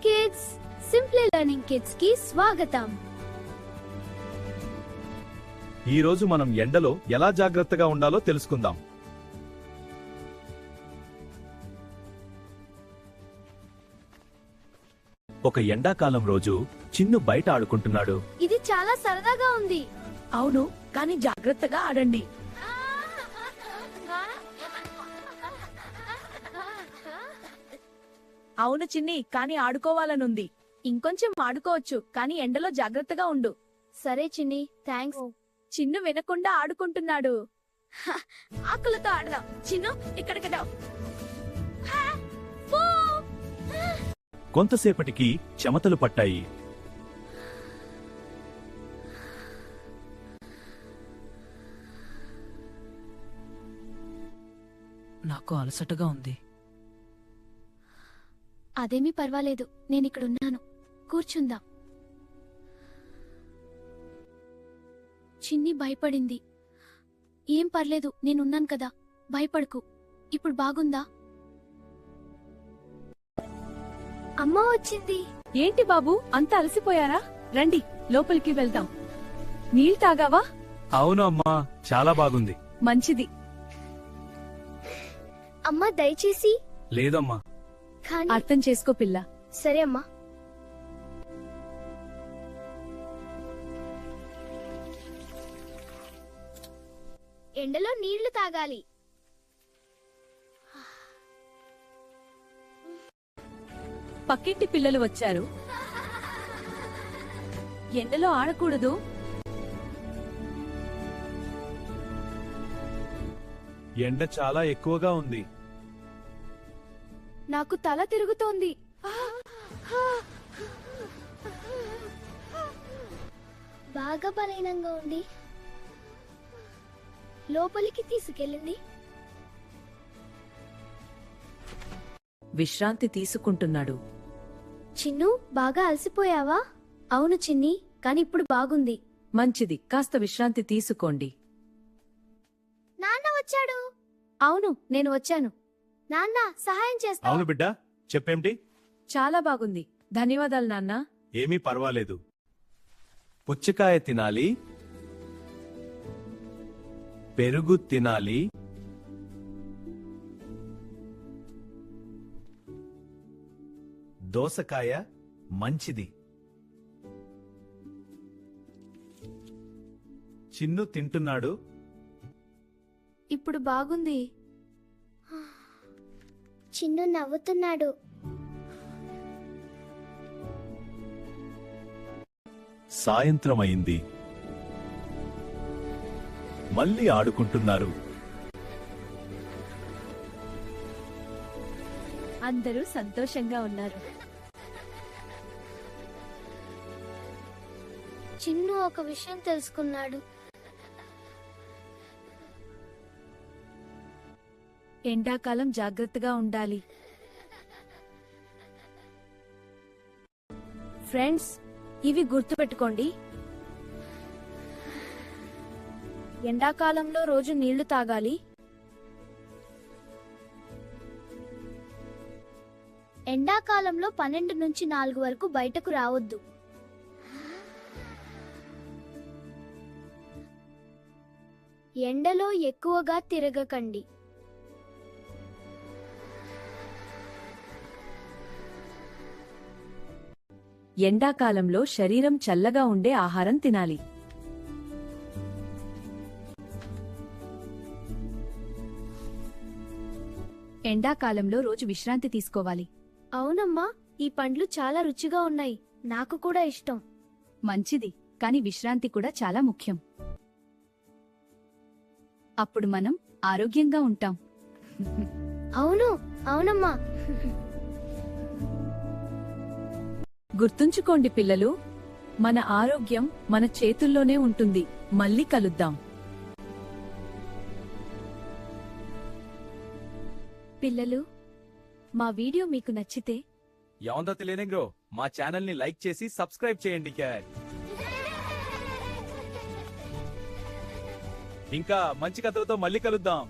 kids, Simply Learning Kids కి స్వాగతం. ఈ రోజు మనం ఎండలో ఎలా జాగ్రత్తగా ఉండాలో తెలుసుకుందాం. ఒక ఎండాకాలం రోజు చిన్ను బయట ఆడుకుంటున్నాడు. ఇది చాలా సరదాగా ఉంది. అవును, కానీ జాగ్రత్తగా ఆడండి. అవును చిన్ని, కానీ ఆడుకోవాలనుంది. ఇంకొంచెం ఆడుకోవచ్చు, కానీ ఎండలో జాగ్రత్తగా ఉండు. సరే చిన్ని, థ్యాంక్స్. చిన్ను వినకుండా ఆడుకుంటున్నాడు. ఆకులతో ఆడదాం. చిన్ను ఇక్కడికి రా. కొంతసేపటికి చెమటలు పట్టాయి. నాకు అలసటగా ఉంది. అదేమీ పర్వాలేదు, నేనిక్కడున్నాను. కూర్చుందాం. చిన్ని భయపడింది. ఏం పర్లేదు, నేనున్నాను కదా, భయపడకు. ఇప్పుడు బాగుందా? అమ్మ వచ్చింది. ఏంటి బాబు, అంత అలసిపోయారా? రండి, లోపలికి వెళ్దాం. నీళ్ళు తాగావా? అవును అమ్మా, చాలా బాగుంది. మంచిది. అమ్మా దయచేసి. లేదమ్మా. కానీ అర్థం చేసుకో పిల్ల. సరే అమ్మా. ఎండలో నీళ్లు తాగాలి. పక్కింటి పిల్లలు వచ్చారు. ఎండలో ఆడకూడదు. ఎండ చాలా ఎక్కువగా ఉంది. నాకు తల తిరుగుతోంది. బాగా బలహీనంగా ఉంది. లోపలికి తీసుకెళ్ళింది. విశ్రాంతి తీసుకుంటున్నాడు. చిన్ను, బాగా అలసిపోయావా? అవును చిన్ని, కాని ఇప్పుడు బాగుంది. మంచిది, కాస్త విశ్రాంతి తీసుకోండి. నాన్న వచ్చాడు. అవును, నేను వచ్చాను. నాన్న, సహాయం చేస్తా. అవును బిడ్డా, చెప్పేమిటి? చాలా బాగుంది, ధన్యవాదాలు నాన్న. ఏమీ పర్వాలేదు. పుచ్చకాయ తినాలి, పెరుగు తినాలి, దోసకాయ మంచిది. చిన్ను తింటున్నాడు. ఇప్పుడు బాగుంది. చిన్ను నవ్వుతున్నాడు. సాయంత్రం అయింది. మళ్ళీ ఆడుకుంటున్నారు. అందరూ సంతోషంగా ఉన్నారు. చిన్ను ఒక విషయం తెలుసుకున్నాడు. ఎండాకాలం జాగ్రత్తగా ఉండాలి. ఫ్రెండ్స్, ఇవి గుర్తుపెట్టుకోండి. ఎండాకాలంలో రోజు నీళ్లు తాగాలి. ఎండాకాలంలో 12 నుంచి 4 వరకు బయటకు రావద్దు. ఎండలో ఎక్కువగా తిరగకండి. ఎండాకాలంలో శరీరం చల్లగా ఉండే ఆహారం తినాలి. ఎండాకాలంలో రోజు విశ్రాంతి తీసుకోవాలి. అవునమ్మా, ఈ పండ్లు చాలా రుచిగా ఉన్నాయి. నాకు కూడా ఇష్టం. మంచిది, కాని విశ్రాంతి కూడా చాలా ముఖ్యం. అప్పుడు మనం ఆరోగ్యంగా ఉంటాం. అవును, అవునమ్మా. గుర్తుంచుకోండి పిల్లలు, మన ఆరోగ్యం మన చేతుల్లోనే ఉంటుంది. మళ్ళీ కలుద్దాం. పిల్లలు, మా వీడియో మీకు నచ్చితే యావందా తెలియనింగ్రో మా ఛానల్ ని లైక్ చేసి సబ్స్క్రైబ్ చేయండి. ఇంకా మంచి కథలతో మళ్ళీ కలుద్దాం.